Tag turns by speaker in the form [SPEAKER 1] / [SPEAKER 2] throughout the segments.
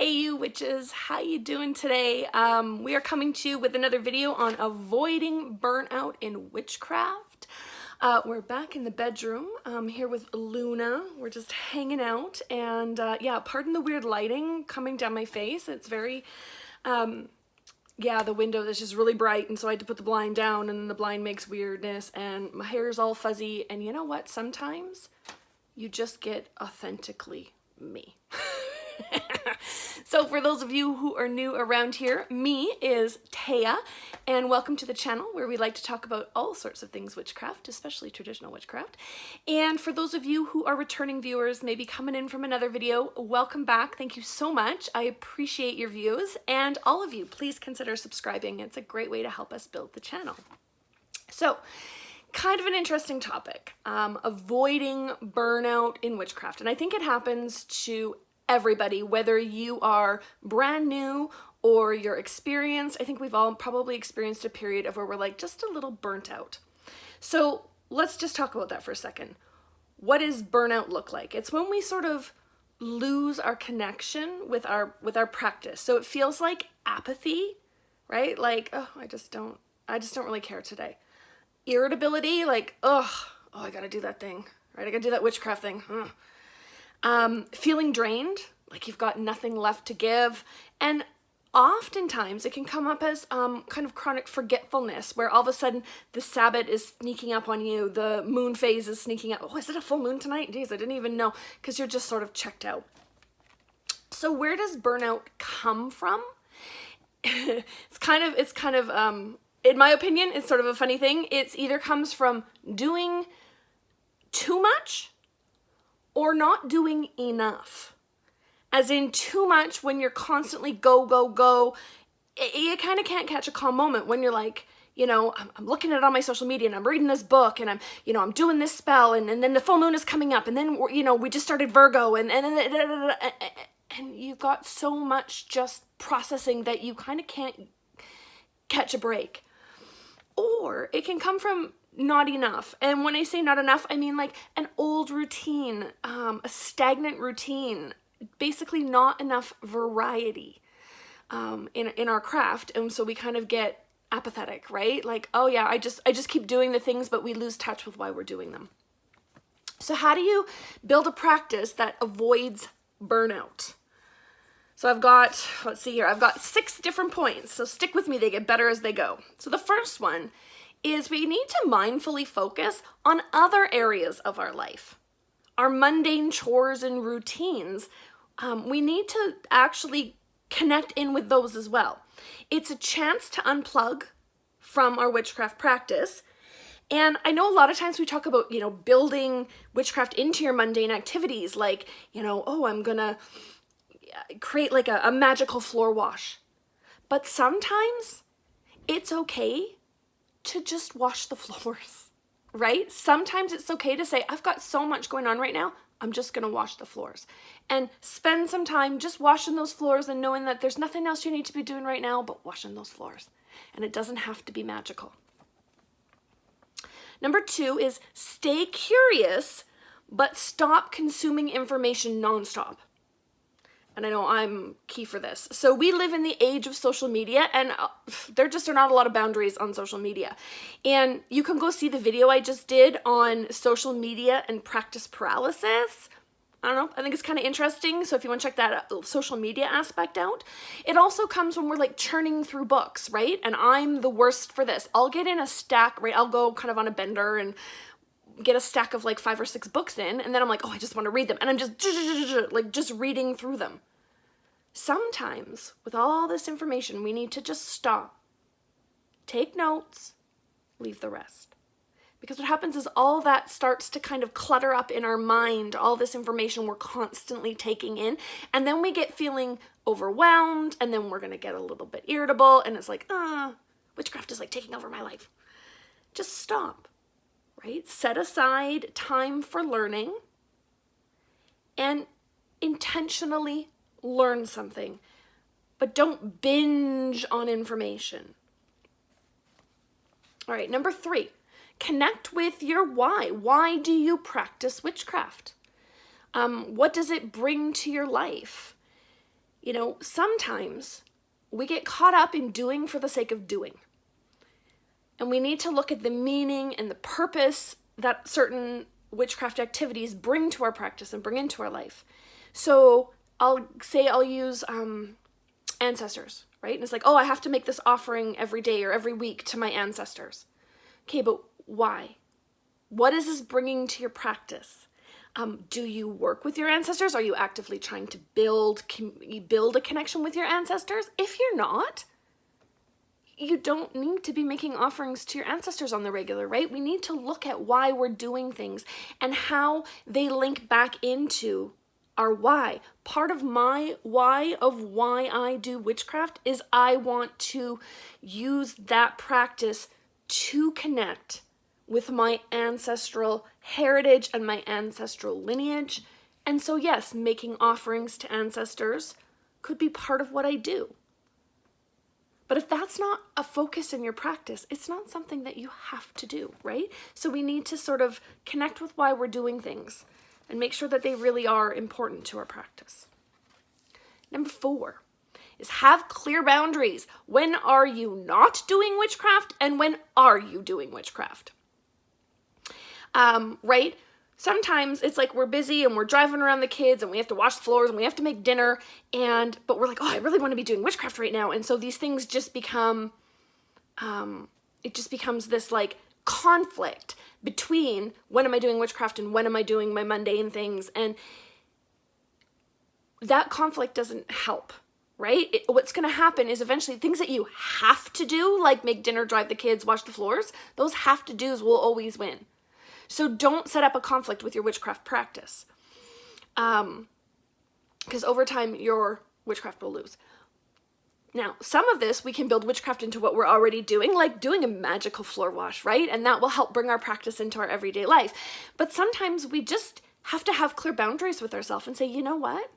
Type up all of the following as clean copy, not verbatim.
[SPEAKER 1] Hey you witches, how you doing today? We are coming to you with another video on avoiding burnout in witchcraft. We're back in the bedroom here with Luna. We're just hanging out and yeah, pardon the weird lighting coming down my face. It's very, yeah, the window is just really bright and so I had to put the blind down and the blind makes weirdness and my hair is all fuzzy. And you know what? Sometimes you just get authentically me. So for those of you who are new around here, me is Taya, and welcome to the channel where we like to talk about all sorts of things witchcraft, especially traditional witchcraft. And for those of you who are returning viewers, maybe coming in from another video, welcome back. Thank you so much. I appreciate your views, and all of you, please consider subscribing. It's a great way to help us build the channel. So, kind of an interesting topic, avoiding burnout in witchcraft. And I think it happens to everybody, whether you are brand new or you're experienced. I think we've all probably experienced a period of where we're like just a little burnt out. So let's just talk about that for a second. What does burnout look like? It's when we sort of lose our connection with our practice. So it feels like apathy, right? Like, oh, I just don't really care today. Irritability, like, oh, I gotta do that thing, right? I gotta do that witchcraft thing. Feeling drained, like you've got nothing left to give. And oftentimes it can come up as kind of chronic forgetfulness, where all of a sudden the Sabbath is sneaking up on you, the moon phase is sneaking up. Oh, is it a full moon tonight? Geez, I didn't even know, because you're just sort of checked out. So where does burnout come from? It's kind of, in my opinion, it's sort of a funny thing. It's either comes from doing too much or not doing enough. As in too much when you're constantly go, go, go. You kind of can't catch a calm moment when you're like, you know, I'm looking at it on my social media and I'm reading this book and I'm doing this spell and then the full moon is coming up and then, we just started Virgo and you've got so much just processing that you kind of can't catch a break. Or it can come from not enough. And when I say not enough, I mean like an old routine, a stagnant routine, basically not enough variety in our craft. And so we kind of get apathetic, right? Like, oh yeah, I just keep doing the things, but we lose touch with why we're doing them. So how do you build a practice that avoids burnout? So I've got 6 different points. So stick with me, they get better as they go. So the first one is we need to mindfully focus on other areas of our life. Our mundane chores and routines, we need to actually connect in with those as well. It's a chance to unplug from our witchcraft practice. And I know a lot of times we talk about, building witchcraft into your mundane activities, like, oh, I'm gonna create like a magical floor wash. But sometimes it's okay to just wash the floors, right? Sometimes it's okay to say, I've got so much going on right now, I'm just gonna wash the floors. And spend some time just washing those floors and knowing that there's nothing else you need to be doing right now but washing those floors. And it doesn't have to be magical. Number 2 is stay curious, but stop consuming information nonstop. And I know I'm key for this. So we live in the age of social media, and there just are not a lot of boundaries on social media. And you can go see the video I just did on social media and practice paralysis. I don't know, I think it's kind of interesting. So if you want to check that social media aspect out. It also comes when we're like churning through books, right? And I'm the worst for this. I'll get in a stack, right? I'll go kind of on a bender and get a stack of like 5 or 6 books in, and then I'm like, oh, I just want to read them, and I'm just reading through them. Sometimes with all this information, we need to just stop, take notes, leave the rest. Because what happens is all that starts to kind of clutter up in our mind, all this information we're constantly taking in, and then we get feeling overwhelmed, and then we're going to get a little bit irritable, and it's like, witchcraft is like taking over my life. Just stop. Right? Set aside time for learning and intentionally learn something, but don't binge on information. All right, number 3, connect with your why. Why do you practice witchcraft? What does it bring to your life? sometimes we get caught up in doing for the sake of doing. And we need to look at the meaning and the purpose that certain witchcraft activities bring to our practice and bring into our life. So I'll use ancestors, right? And it's like, oh, I have to make this offering every day or every week to my ancestors. Okay, but why? What is this bringing to your practice? Do you work with your ancestors? Are you actively trying to build a connection with your ancestors? If you're not, you don't need to be making offerings to your ancestors on the regular, right? We need to look at why we're doing things and how they link back into our why. Part of my why I do witchcraft is I want to use that practice to connect with my ancestral heritage and my ancestral lineage. And so yes, making offerings to ancestors could be part of what I do. But if that's not a focus in your practice, it's not something that you have to do, right? So we need to sort of connect with why we're doing things and make sure that they really are important to our practice. Number 4 is have clear boundaries. When are you not doing witchcraft and when are you doing witchcraft? Right? Sometimes it's like we're busy and we're driving around the kids and we have to wash the floors and we have to make dinner but we're like, oh, I really want to be doing witchcraft right now. And so these things just become, it just becomes this like conflict between when am I doing witchcraft and when am I doing my mundane things. And that conflict doesn't help, right? What's going to happen is eventually things that you have to do, like make dinner, drive the kids, wash the floors, those have to do's will always win. So don't set up a conflict with your witchcraft practice. Because over time, your witchcraft will lose. Now, some of this, we can build witchcraft into what we're already doing, like doing a magical floor wash, right? And that will help bring our practice into our everyday life. But sometimes we just have to have clear boundaries with ourselves and say, you know what?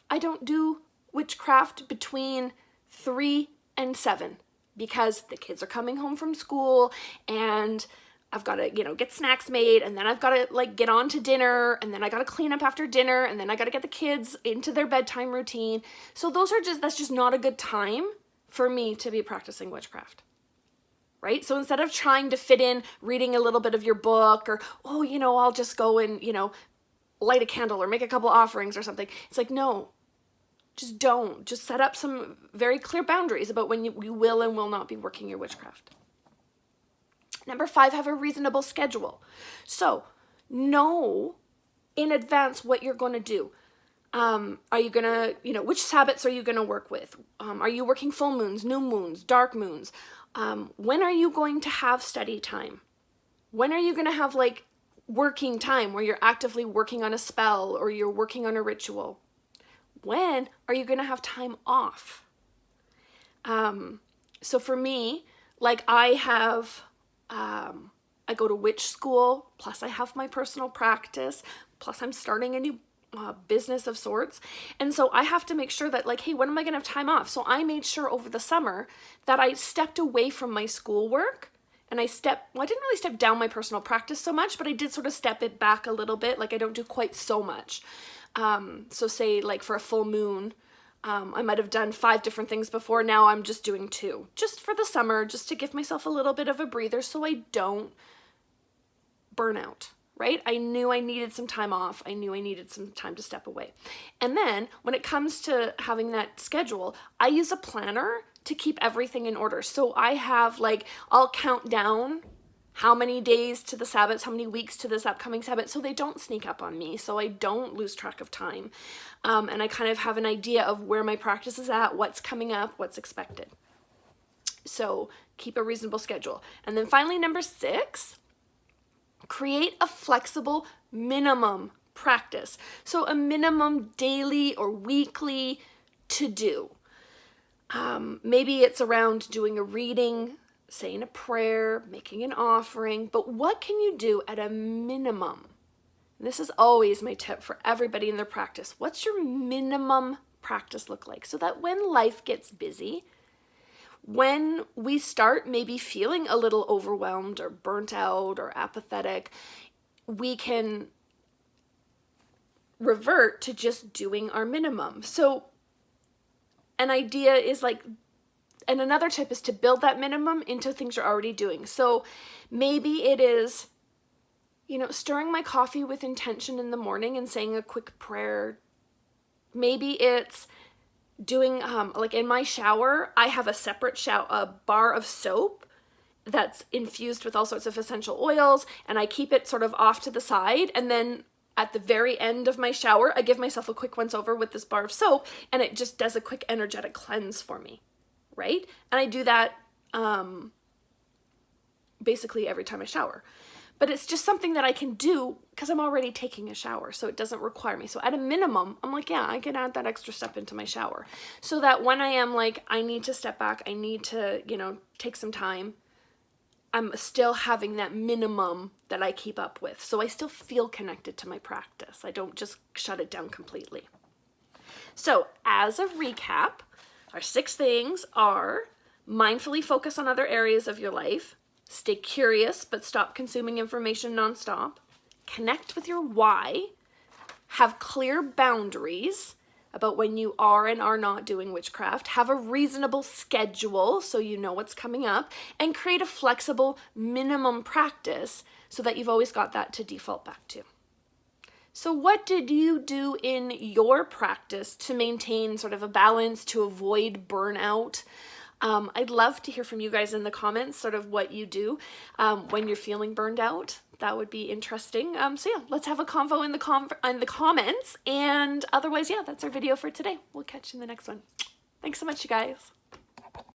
[SPEAKER 1] I don't do witchcraft between 3 and 7. Because the kids are coming home from school and I've got to, get snacks made and then I've got to get on to dinner and then I got to clean up after dinner and then I got to get the kids into their bedtime routine. So that's just not a good time for me to be practicing witchcraft, right? So instead of trying to fit in reading a little bit of your book or, I'll just go and, light a candle or make a couple offerings or something. It's like, no. Just don't. Just set up some very clear boundaries about when you will and will not be working your witchcraft. Number 5, have a reasonable schedule. So know in advance what you're going to do. Are you going to, which Sabbats are you going to work with? Are you working full moons, new moons, dark moons? When are you going to have study time? When are you going to have working time where you're actively working on a spell or you're working on a ritual? When are you going to have time off? So for me, I go to witch school, plus I have my personal practice, plus I'm starting a new business of sorts. And so I have to make sure that hey, when am I going to have time off? So I made sure over the summer that I stepped away from my schoolwork and I didn't really step down my personal practice so much, but I did sort of step it back a little bit. I don't do quite so much. So say for a full moon, I might have done 5 different things before. Now I'm just doing 2, just for the summer, just to give myself a little bit of a breather so I don't burn out, right? I knew I needed some time off. I knew I needed some time to step away. And then when it comes to having that schedule, I use a planner to keep everything in order. So I have I'll count down how many days to the Sabbats, how many weeks to this upcoming Sabbat, so they don't sneak up on me, so I don't lose track of time. And I kind of have an idea of where my practice is at, what's coming up, what's expected. So keep a reasonable schedule. And then finally, number 6, create a flexible minimum practice. So a minimum daily or weekly to do. Maybe it's around doing a reading, saying a prayer, making an offering, but what can you do at a minimum? And this is always my tip for everybody in their practice. What's your minimum practice look like? So that when life gets busy, when we start maybe feeling a little overwhelmed or burnt out or apathetic, we can revert to just doing our minimum. So an idea is like, and another tip is to build that minimum into things you're already doing. So maybe it is, you know, stirring my coffee with intention in the morning and saying a quick prayer. Maybe it's doing, like in my shower, I have a separate a bar of soap that's infused with all sorts of essential oils, and I keep it sort of off to the side, and then at the very end of my shower, I give myself a quick once over with this bar of soap, and it just does a quick energetic cleanse for me, right? And I do that basically every time I shower. But it's just something that I can do because I'm already taking a shower, so it doesn't require me. So at a minimum, I'm like, yeah, I can add that extra step into my shower, so that when I am like, I need to step back, I need to, you know, take some time, I'm still having that minimum that I keep up with. So I still feel connected to my practice. I don't just shut it down completely. So as a recap, our 6 things are: mindfully focus on other areas of your life, stay curious but stop consuming information nonstop, connect with your why, have clear boundaries about when you are and are not doing witchcraft, have a reasonable schedule so you know what's coming up, and create a flexible minimum practice so that you've always got that to default back to. So what did you do in your practice to maintain sort of a balance, to avoid burnout? I'd love to hear from you guys in the comments, sort of what you do when you're feeling burned out. That would be interesting. So yeah, let's have a convo in the comments. And otherwise, yeah, that's our video for today. We'll catch you in the next one. Thanks so much, you guys.